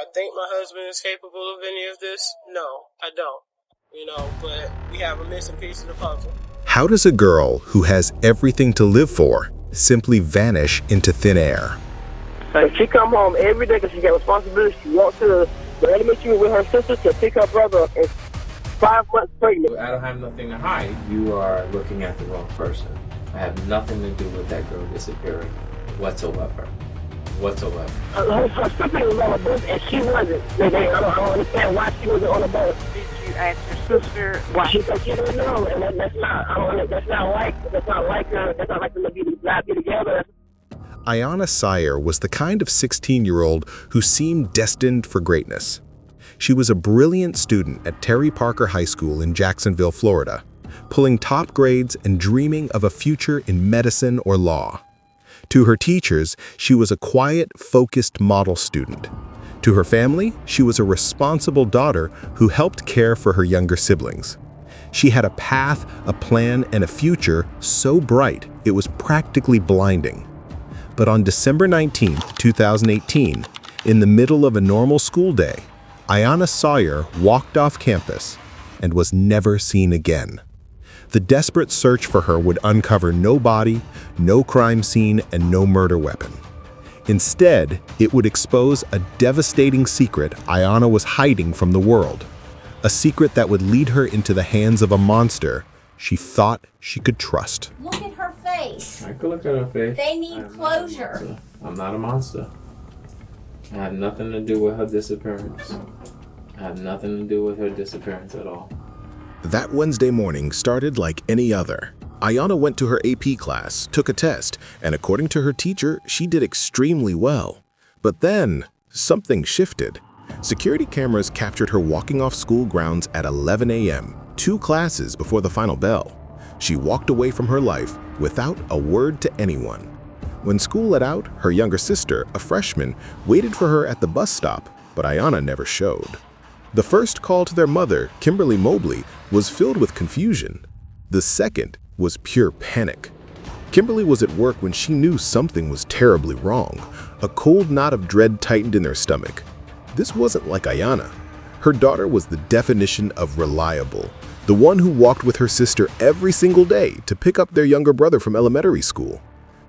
I think my husband is capable of any of this. No, I don't. But we have a missing piece of the puzzle. How does a girl who has everything to live for simply vanish into thin air? So she come home every day because she got responsibility. She walks to the elementary with her sister to pick her brother up and 5 months pregnant. I don't have nothing to hide. You are looking at the wrong person. I have nothing to do with that girl disappearing whatsoever. Her sister was on a bus and she wasn't. I don't understand why she wasn't on the bus. Did you ask your sister why? She said she didn't know, and that's not like her. That's not like them to be together. Ayanna Syer was the kind of 16-year-old who seemed destined for greatness. She was a brilliant student at Terry Parker High School in Jacksonville, Florida, pulling top grades and dreaming of a future in medicine or law. To her teachers, she was a quiet, focused model student. To her family, she was a responsible daughter who helped care for her younger siblings. She had a path, a plan, and a future so bright it was practically blinding. But on December 19, 2018, in the middle of a normal school day, Ayanna Syer walked off campus and was never seen again. The desperate search for her would uncover no body, no crime scene, and no murder weapon. Instead, it would expose a devastating secret Ayanna was hiding from the world, a secret that would lead her into the hands of a monster she thought she could trust. Look at her face. I could look at her face. They need closure. I'm not a monster. I have nothing to do with her disappearance. I have nothing to do with her disappearance at all. That Wednesday morning started like any other. Ayanna went to her AP class, took a test, and according to her teacher, she did extremely well. But then, something shifted. Security cameras captured her walking off school grounds at 11 a.m., 2 classes before the final bell. She walked away from her life without a word to anyone. When school let out, her younger sister, a freshman, waited for her at the bus stop, but Ayanna never showed. The first call to their mother, Kimberly Mobley, was filled with confusion. The second was pure panic. Kimberly was at work when she knew something was terribly wrong. A cold knot of dread tightened in their stomach. This wasn't like Ayanna. Her daughter was the definition of reliable, the one who walked with her sister every single day to pick up their younger brother from elementary school.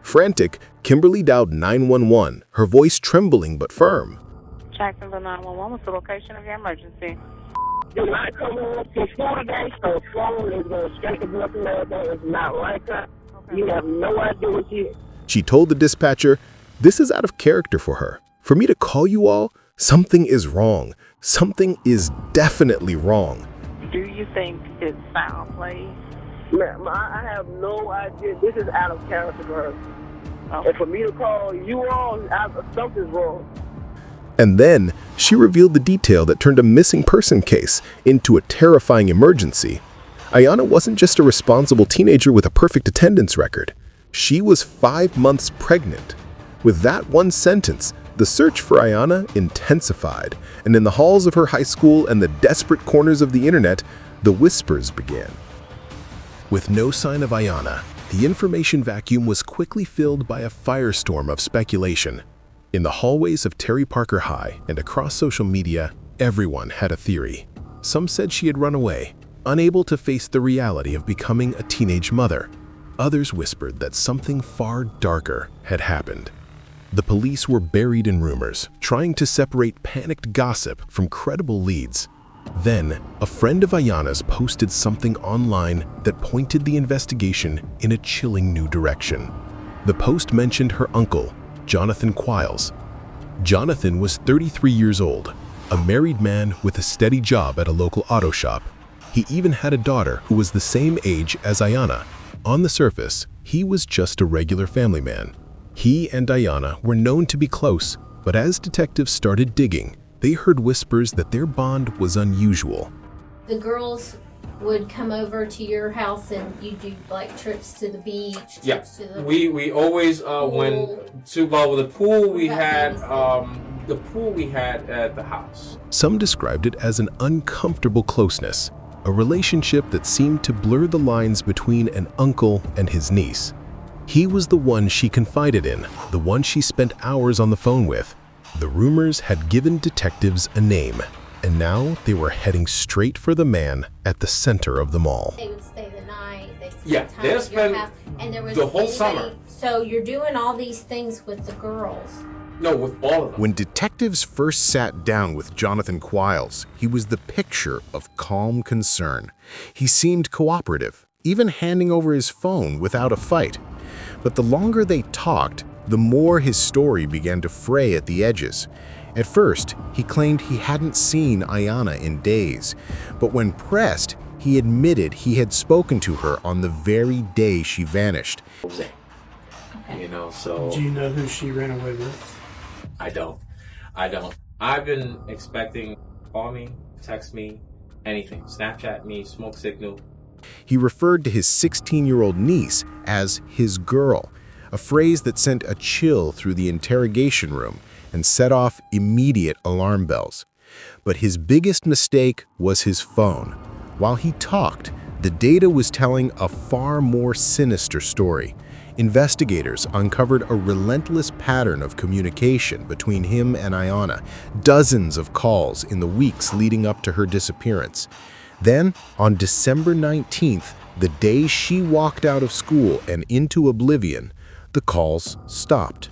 Frantic, Kimberly dialed 911, her voice trembling but firm. Jacksonville 911, what's the location of your emergency? Do not come home from school today, so phone is going straight to Brooklyn. It's not like her. Okay. You have no idea what she is. She told the dispatcher, "This is out of character for her. For me to call you all, something is wrong. Something is definitely wrong." Do you think it's foul play? Ma'am, I have no idea. This is out of character for her. Okay. And for me to call you all, something's wrong. And then she revealed the detail that turned a missing person case into a terrifying emergency. Ayanna wasn't just a responsible teenager with a perfect attendance record. She was 5 months pregnant. With that one sentence, the search for Ayanna intensified, and in the halls of her high school and the desperate corners of the internet, the whispers began. With no sign of Ayanna, the information vacuum was quickly filled by a firestorm of speculation. In the hallways of Terry Parker High and across social media, everyone had a theory. Some said she had run away, unable to face the reality of becoming a teenage mother. Others whispered that something far darker had happened. The police were buried in rumors, trying to separate panicked gossip from credible leads. Then, a friend of Ayanna's posted something online that pointed the investigation in a chilling new direction. The post mentioned her uncle, Jonathan Quiles. Jonathan was 33 years old, a married man with a steady job at a local auto shop. He even had a daughter who was the same age as Ayanna. On the surface, he was just a regular family man. He and Ayanna were known to be close, but as detectives started digging, they heard whispers that their bond was unusual. The girls would come over to your house and you do like trips to the beach. Yeah, we always went to the pool. We had the pool we had at the house. Some described it as an uncomfortable closeness, a relationship that seemed to blur the lines between an uncle and his niece. He was the one she confided in, the one she spent hours on the phone with. The rumors had given detectives a name, and now they were heading straight for the man at the center of them all. They would stay the night. They'd spend Yeah, time they'll at your spend house, and there was the whole anybody- summer. So you're doing all these things with the girls. No, with all of them. When detectives first sat down with Jonathan Quiles, he was the picture of calm concern. He seemed cooperative, even handing over his phone without a fight. But the longer they talked, the more his story began to fray at the edges. At first, he claimed he hadn't seen Ayanna in days, but when pressed, he admitted he had spoken to her on the very day she vanished. You know, so Do you know who she ran away with? I don't. I've been expecting call me, text me, anything. Snapchat me, smoke signal. He referred to his 16-year-old niece as his girl, a phrase that sent a chill through the interrogation room and set off immediate alarm bells. But his biggest mistake was his phone. While he talked, the data was telling a far more sinister story. Investigators uncovered a relentless pattern of communication between him and Ayanna, dozens of calls in the weeks leading up to her disappearance. Then, on December 19th, the day she walked out of school and into oblivion, the calls stopped.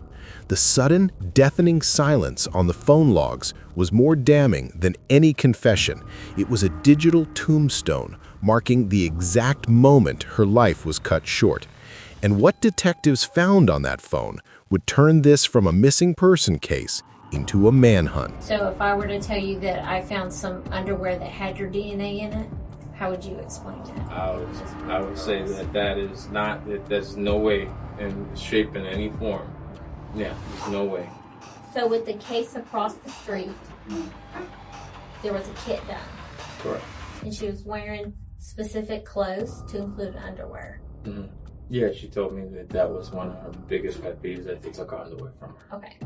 The sudden, deafening silence on the phone logs was more damning than any confession. It was a digital tombstone, marking the exact moment her life was cut short. And what detectives found on that phone would turn this from a missing person case into a manhunt. So if I were to tell you that I found some underwear that had your DNA in it, how would you explain that? I would say that there's no way in shape in any form. Yeah, there's no way. So with the case across the street, there was a kit done. Correct. And she was wearing specific clothes to include underwear. Mm-hmm. Yeah, she told me that was one of her biggest pet peeves, that they took her underwear from her. Okay.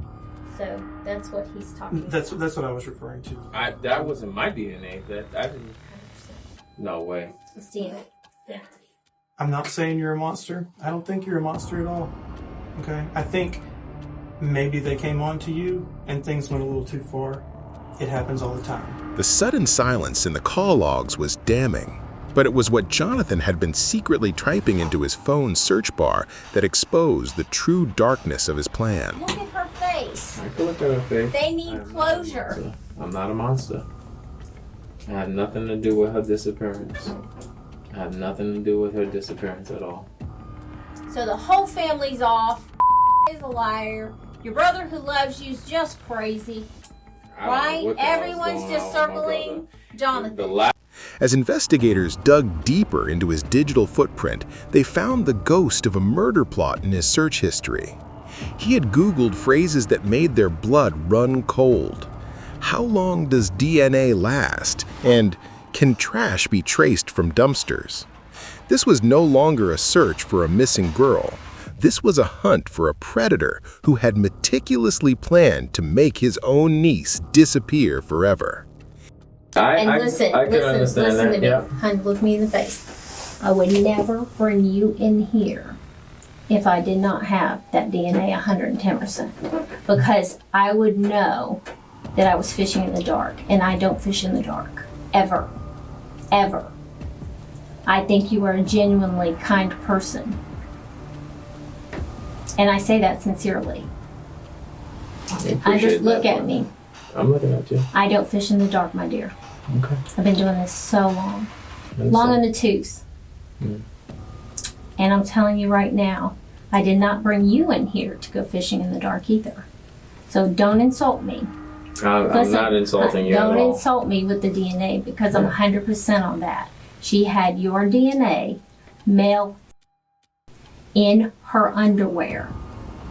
So that's what he's talking about. That's what I was referring to. That wasn't my DNA. I didn't. 100%. No way. It's DNA. Yeah. I'm not saying you're a monster. I don't think you're a monster at all. Okay? I think maybe they came on to you and things went a little too far. It happens all the time. The sudden silence in the call logs was damning, but it was what Jonathan had been secretly typing into his phone's search bar that exposed the true darkness of his plan. Look at her face. I can look at her face. They need closure. I'm not a monster. I had nothing to do with her disappearance. I had nothing to do with her disappearance at all. So the whole family's off. Is a liar. Your brother who loves you is just crazy. Right? Everyone's just circling Jonathan. As investigators dug deeper into his digital footprint, they found the ghost of a murder plot in his search history. He had Googled phrases that made their blood run cold. How long does DNA last? And can trash be traced from dumpsters? This was no longer a search for a missing girl. This was a hunt for a predator who had meticulously planned to make his own niece disappear forever. Listen to me. Yeah. Honey, look me in the face. I would never bring you in here if I did not have that DNA 110%. Because I would know that I was fishing in the dark. And I don't fish in the dark. Ever. Ever. I think you are a genuinely kind person. And I say that sincerely. I just look at me. I'm looking at you. I don't fish in the dark, my dear. Okay. I've been doing this so long. Long in the tooth. Mm. And I'm telling you right now, I did not bring you in here to go fishing in the dark either. So don't insult me. I'm not insulting you at all. Don't insult me with the DNA because I'm 100% on that. She had your DNA, male, in her underwear.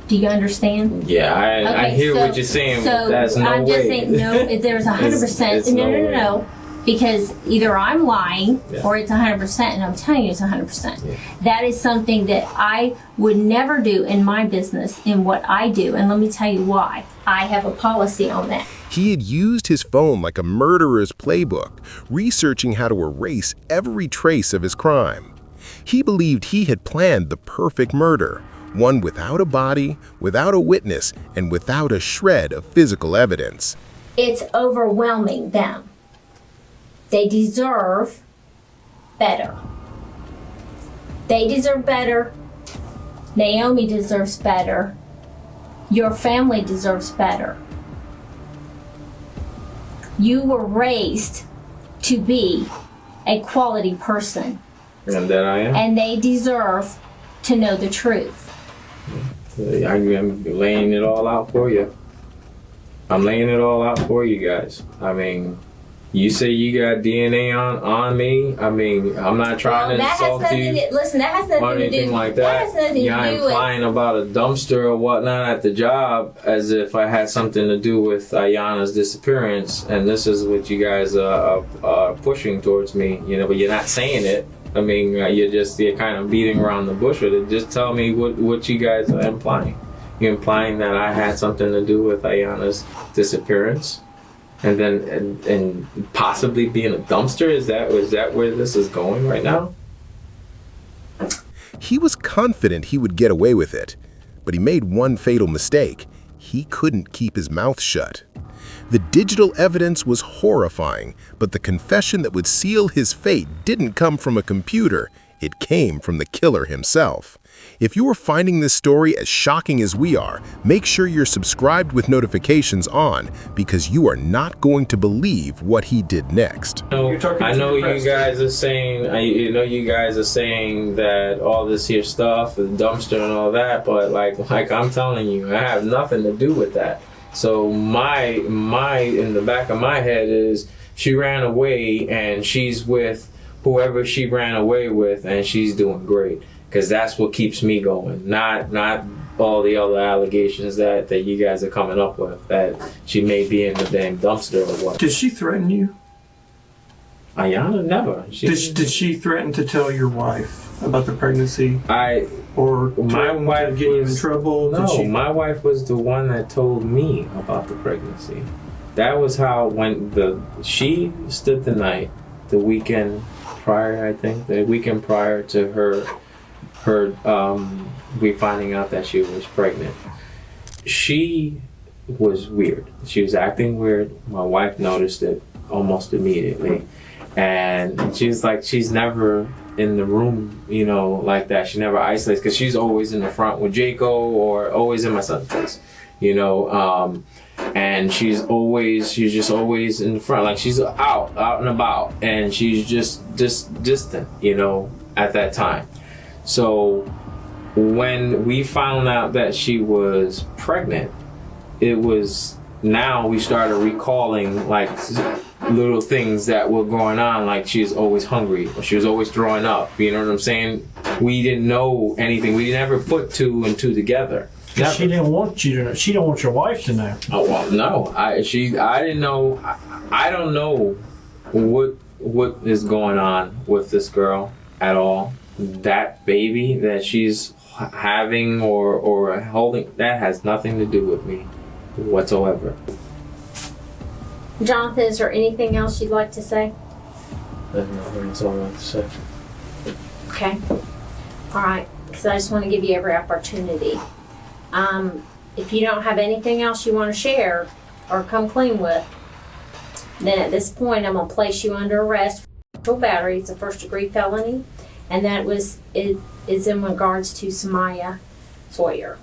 Do you understand? Yeah, I hear what you're saying. So That's no I'm way. just saying, no, there's 100%. It's no way. No. Because either I'm lying Yeah. or it's 100%, and I'm telling you it's 100%. Yeah. That is something that I would never do in my business, in what I do. And let me tell you why. I have a policy on that. He had used his phone like a murderer's playbook, researching how to erase every trace of his crime. He believed he had planned the perfect murder, One without a body, without a witness, and without a shred of physical evidence. It's overwhelming them. They deserve better. They deserve better. Naomi deserves better. Your family deserves better. You were raised to be a quality person. And that I am. And they deserve to know the truth. I'm laying it all out for you. I'm laying it all out for you guys. I mean, you say you got DNA on me. I mean, I'm not trying to insult you. Listen, that has nothing or to anything do. like that. Has nothing You're to do with. implying about a dumpster or whatnot at the job as if I had something to do with Ayana's disappearance, and this is what you guys are pushing towards me. You know, but you're not saying it. I mean, you're kind of beating around the bush with it. Just tell me what you guys are implying. You're implying that I had something to do with Ayana's disappearance, and then and possibly being a dumpster. Is that where this is going right now? He was confident he would get away with it, but he made one fatal mistake. He couldn't keep his mouth shut. The digital evidence was horrifying, but the confession that would seal his fate didn't come from a computer. It came from the killer himself. If you are finding this story as shocking as we are, make sure you're subscribed with notifications on, because you are not going to believe what he did next. I know you guys are saying that all this here stuff, the dumpster and all that, but like I'm telling you, I have nothing to do with that. So my in the back of my head is she ran away and she's with whoever she ran away with, and she's doing great. Because that's what keeps me going, not all the other allegations that you guys are coming up with, that she may be in the damn dumpster or what. Did she threaten you? Ayana never. Did she threaten to tell your wife about the pregnancy? Or my wife to get you in trouble? No, my wife was the one that told me about the pregnancy. That was how she stood the night, the weekend prior, I think, the weekend prior to her we finding out that she was pregnant. She was weird. She was acting weird. My wife noticed it almost immediately, and she's never in the room, like that. She never isolates, because she's always in the front with Jaco or always in my son's place, and she's just always in the front, like she's out and about, and she's just distant, at that time. So when we found out that she was pregnant, now we started recalling like little things that were going on, like she was always hungry or she was always throwing up. You know what I'm saying? We didn't know anything. We never put two and two together. She didn't want you to know. She didn't want your wife to know. Oh well, no. I didn't know. I don't know what is going on with this girl at all. That baby that she's having or holding, that has nothing to do with me whatsoever. Jonathan, is there anything else you'd like to say? That's all I have to say. Okay. All right. Because I just want to give you every opportunity. If you don't have anything else you want to share or come clean with, then at this point I'm going to place you under arrest for sexual battery. It's a first-degree felony. And it is in regards to Samaya Sawyer.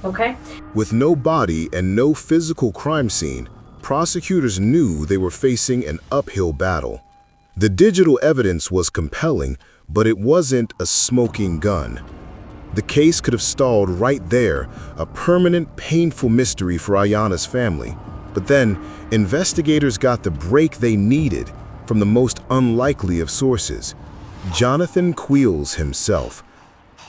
Okay? With no body and no physical crime scene, prosecutors knew they were facing an uphill battle. The digital evidence was compelling, but it wasn't a smoking gun. The case could have stalled right there, a permanent, painful mystery for Ayana's family. But then, investigators got the break they needed from the most unlikely of sources. Jonathan Quills himself.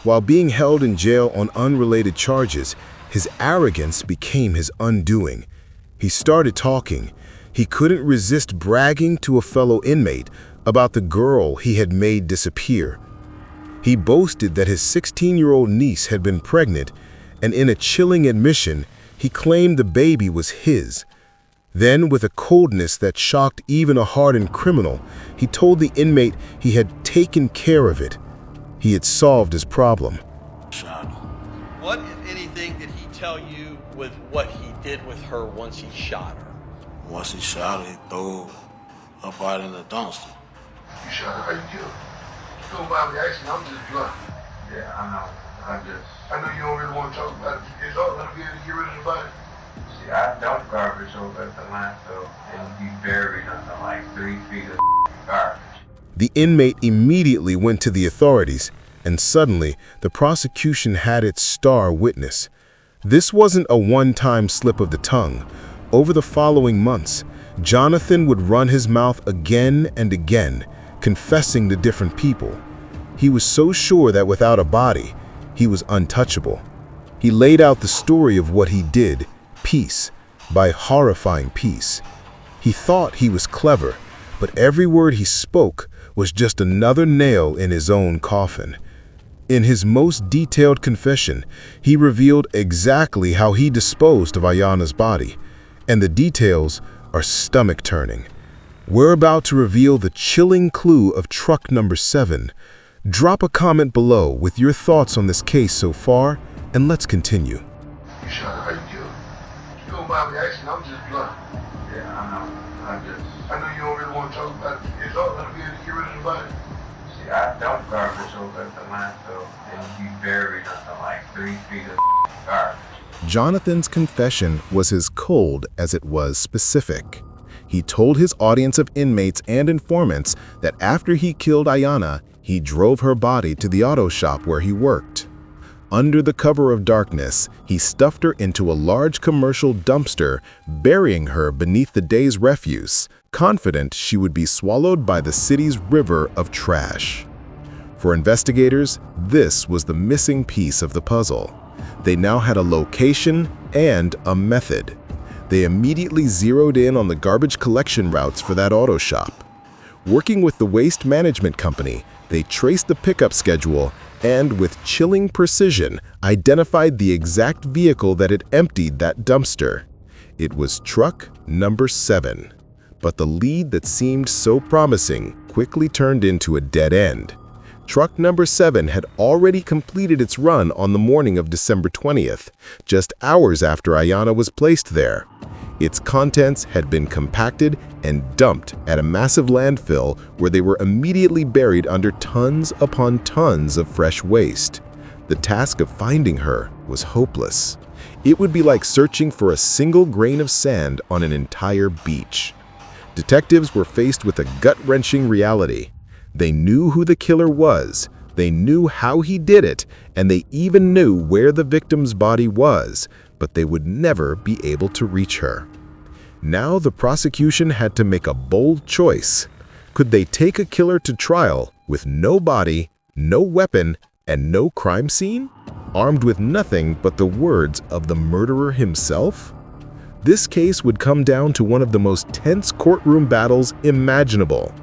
While being held in jail on unrelated charges, his arrogance became his undoing. He started talking. He couldn't resist bragging to a fellow inmate about the girl he had made disappear. He boasted that his 16-year-old niece had been pregnant, and in a chilling admission, he claimed the baby was his. Then, with a coldness that shocked even a hardened criminal, he told the inmate he had taken care of it. He had solved his problem. What? tell you with what he did with her once he shot her? Once he shot her, he threw her body in the dumpster. You shot her, how you killed her? You know about the accident, I'm just blunt. Yeah, I know. I know you don't really want to talk about it. It's all gonna be able to get rid of the body. See, I dumped garbage over at the landfill and be buried under like 3 feet of garbage. The inmate immediately went to the authorities, and suddenly the prosecution had its star witness. This wasn't a one-time slip of the tongue. Over the following months, Jonathan would run his mouth again and again, confessing to different people. He was so sure that without a body, he was untouchable. He laid out the story of what he did, piece by horrifying piece. He thought he was clever, but every word he spoke was just another nail in his own coffin. In his most detailed confession, he revealed exactly how he disposed of Ayanna's body, and the details are stomach-turning. We're about to reveal the chilling clue of truck number 7. Drop a comment below with your thoughts on this case so far, and let's continue. You shot her, how you killed her? You know about the accident, I'm just blunt. Yeah, I know. I know you don't really want to talk about it. It's all gonna be able to get rid of the body. See, I dumped garbage over at the landfill and be buried under like 3 feet of garbage. Jonathan's confession was as cold as it was specific. He told his audience of inmates and informants that after he killed Ayanna, he drove her body to the auto shop where he worked. Under the cover of darkness, he stuffed her into a large commercial dumpster, burying her beneath the day's refuse, confident she would be swallowed by the city's river of trash. For investigators, this was the missing piece of the puzzle. They now had a location and a method. They immediately zeroed in on the garbage collection routes for that auto shop. Working with the waste management company, they traced the pickup schedule and, with chilling precision, identified the exact vehicle that had emptied that dumpster. It was truck number 7. But the lead that seemed so promising quickly turned into a dead end. Truck number 7 had already completed its run on the morning of December 20th, just hours after Ayanna was placed there. Its contents had been compacted and dumped at a massive landfill where they were immediately buried under tons upon tons of fresh waste. The task of finding her was hopeless. It would be like searching for a single grain of sand on an entire beach. Detectives were faced with a gut-wrenching reality. They knew who the killer was, they knew how he did it, and they even knew where the victim's body was, but they would never be able to reach her. Now the prosecution had to make a bold choice. Could they take a killer to trial with no body, no weapon, and no crime scene, armed with nothing but the words of the murderer himself? This case would come down to one of the most tense courtroom battles imaginable.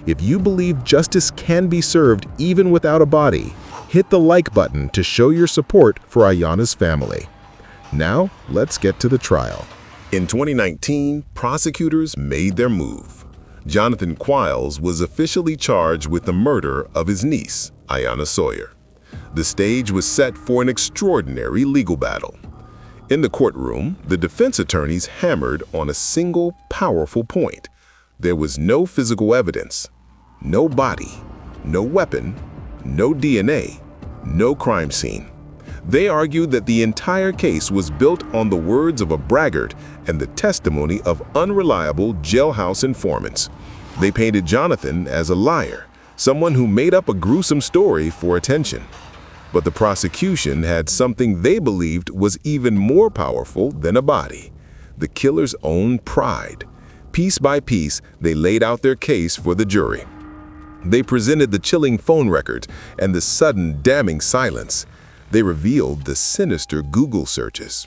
If you believe justice can be served even without a body, hit the like button to show your support for Ayanna's family. Now, let's get to the trial. In 2019, prosecutors made their move. Jonathan Quiles was officially charged with the murder of his niece, Ayanna Sawyer. The stage was set for an extraordinary legal battle. In the courtroom, the defense attorneys hammered on a single powerful point. There was no physical evidence, no body, no weapon, no DNA, no crime scene. They argued that the entire case was built on the words of a braggart and the testimony of unreliable jailhouse informants. They painted Jonathan as a liar, someone who made up a gruesome story for attention. But the prosecution had something they believed was even more powerful than a body: the killer's own pride. Piece by piece, they laid out their case for the jury. They presented the chilling phone records and the sudden damning silence. They revealed the sinister Google searches.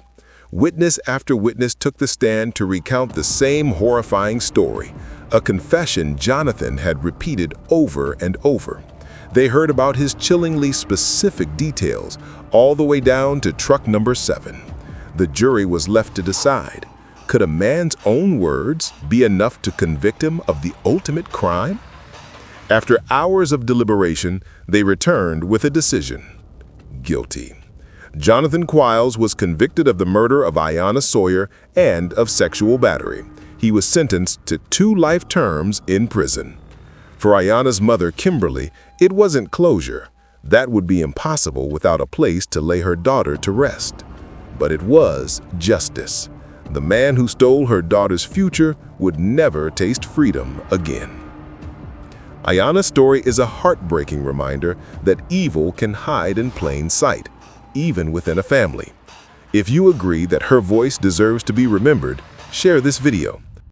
Witness after witness took the stand to recount the same horrifying story, a confession Jonathan had repeated over and over. They heard about his chillingly specific details, all the way down to truck number 7. The jury was left to decide. Could a man's own words be enough to convict him of the ultimate crime? After hours of deliberation, they returned with a decision: guilty. Jonathan Quiles was convicted of the murder of Ayanna Sawyer and of sexual battery. He was sentenced to 2 life terms in prison. For Ayanna's mother, Kimberly, it wasn't closure. That would be impossible without a place to lay her daughter to rest. But it was justice. The man who stole her daughter's future would never taste freedom again. Ayanna's story is a heartbreaking reminder that evil can hide in plain sight, even within a family. If you agree that her voice deserves to be remembered, share this video.